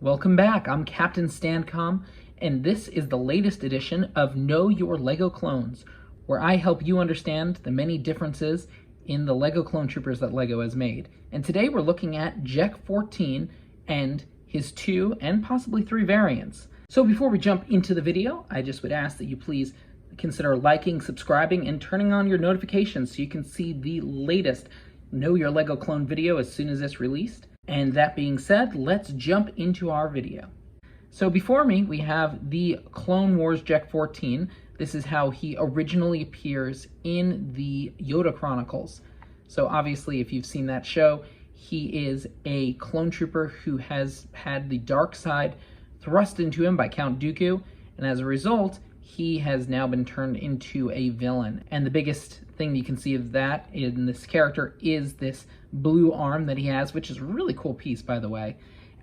Welcome back, I'm Captain Stancom, and this is the latest edition of Know Your LEGO Clones, where I help you understand the many differences in the LEGO clone troopers that LEGO has made. And today we're looking at Jek-14 and his 2 and possibly 3 variants. So before we jump into the video, I just would ask that you please consider liking, subscribing, and turning on your notifications so you can see the latest Know Your LEGO Clone video as soon as it's released. And that being said, let's jump into our video. So before me, we have the Clone Wars Jek-14. This is how he originally appears in the Yoda Chronicles. So obviously, if you've seen that show, he is a clone trooper who has had the dark side thrust into him by Count Dooku, and as a result, he has now been turned into a villain. And the biggest thing you can see of that in this character is this blue arm that he has, which is a really cool piece, by the way.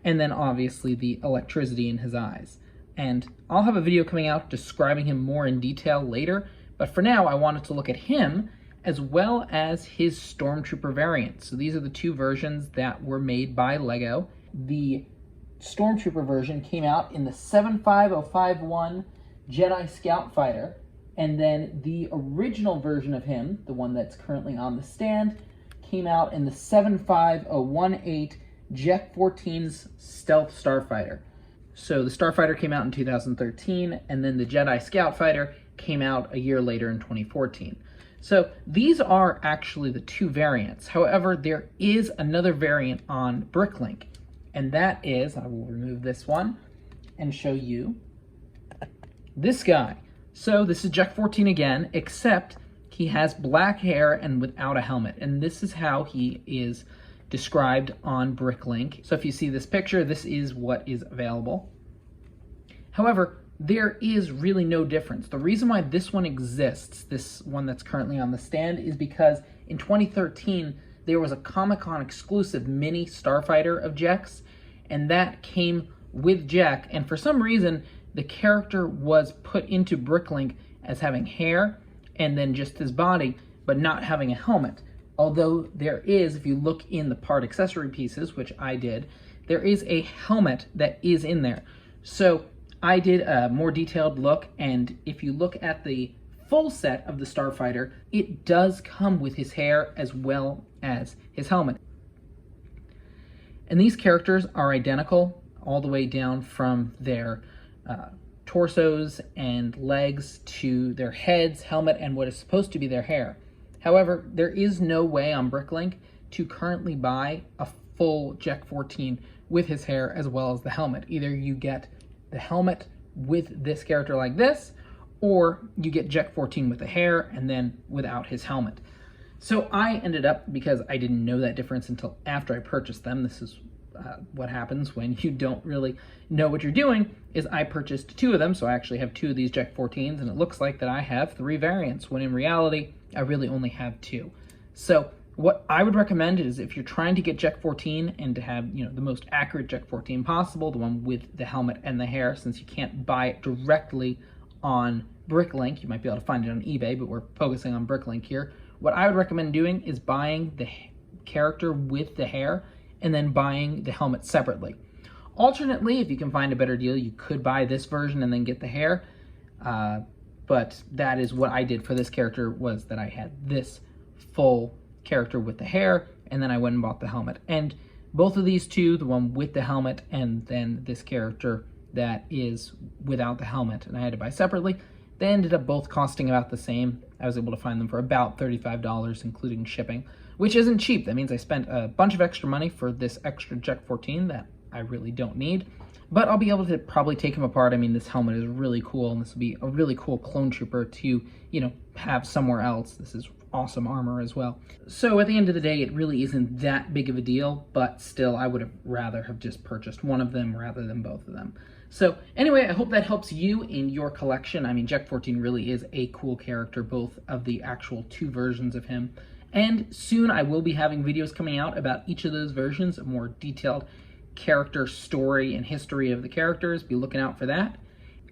And then obviously the electricity in his eyes. And I'll have a video coming out describing him more in detail later, but for now I wanted to look at him as well as his Stormtrooper variant. So these are the 2 versions that were made by LEGO. The Stormtrooper version came out in the 75051 Jedi Scout Fighter, and then the original version of him, the one that's currently on the stand, came out in the 75018 Jek-14's Stealth Starfighter. So the Starfighter came out in 2013, and then the Jedi Scout Fighter came out a year later in 2014. So these are actually the 2 variants. However, there is another variant on Bricklink, and that is, I will remove this one and show you this guy. So this is Jek-14 again, except he has black hair and without a helmet. And this is how he is described on Bricklink. So if you see this picture, this is what is available. However, there is really no difference. The reason why this one exists, this one that's currently on the stand, is because in 2013, there was a Comic-Con exclusive mini Starfighter of Jek's, and that came with Jek, and for some reason, the character was put into Bricklink as having hair and then just his body, but not having a helmet. Although there is, if you look in the part accessory pieces, which I did, there is a helmet that is in there. So I did a more detailed look, and if you look at the full set of the Starfighter, it does come with his hair as well as his helmet. And these characters are identical all the way down from their torsos and legs to their heads, helmet, and what is supposed to be their hair. However, there is no way on Bricklink to currently buy a full Jek-14 with his hair as well as the helmet. Either you get the helmet with this character like this, or you get Jek-14 with the hair and then without his helmet. So I ended up, because I didn't know that difference until after I purchased them, this is what happens when you don't really know what you're doing, is I purchased 2 of them, so I actually have 2 of these Jek-14s, and it looks like that I have 3 variants, when in reality, I really only have 2. So what I would recommend is, if you're trying to get Jek-14 and to have, the most accurate Jek-14 possible, the one with the helmet and the hair, since you can't buy it directly on Bricklink, you might be able to find it on eBay, but we're focusing on Bricklink here. What I would recommend doing is buying the character with the hair and then buying the helmet separately. Alternately, if you can find a better deal, you could buy this version and then get the hair. But that is what I did for this character, was that I had this full character with the hair, and then I went and bought the helmet. And both of these 2, the one with the helmet and then this character that is without the helmet, and I had to buy separately, they ended up both costing about the same. I was able to find them for about $35, including shipping, which isn't cheap. That means I spent a bunch of extra money for this extra Jek-14 that I really don't need, but I'll be able to probably take him apart. I mean, this helmet is really cool, and this will be a really cool clone trooper to, have somewhere else. This is awesome armor as well. So at the end of the day, it really isn't that big of a deal, but still, I would have rather have just purchased one of them rather than both of them. So anyway, I hope that helps you in your collection. I mean, Jek-14 really is a cool character, both of the actual 2 versions of him. And soon I will be having videos coming out about each of those versions, a more detailed character story and history of the characters. Be looking out for that.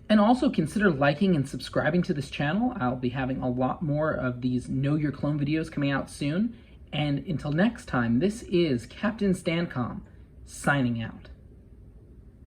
And also consider liking and subscribing to this channel. I'll be having a lot more of these Know Your Clone videos coming out soon. And until next time, this is Captain Stancom signing out.